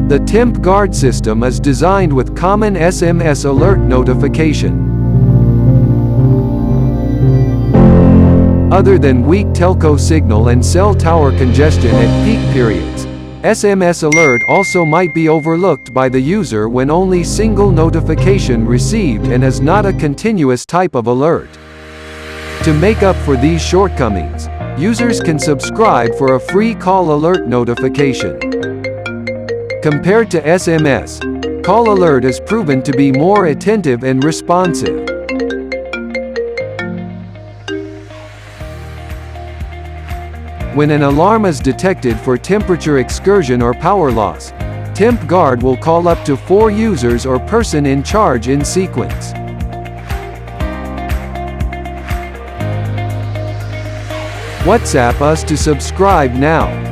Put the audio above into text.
The TempGuard system is designed with common SMS alert notification. Other than weak telco signal and cell tower congestion at peak periods, SMS alert also might be overlooked by the user when only single notification received and is not a continuous type of alert. To make up for these shortcomings, users can subscribe for a free call alert notification. Compared to SMS, call alert is proven to be more attentive and responsive. When an alarm is detected for temperature excursion or power loss, TempGuard will call up to 4 users or person in charge in sequence. WhatsApp us to subscribe now.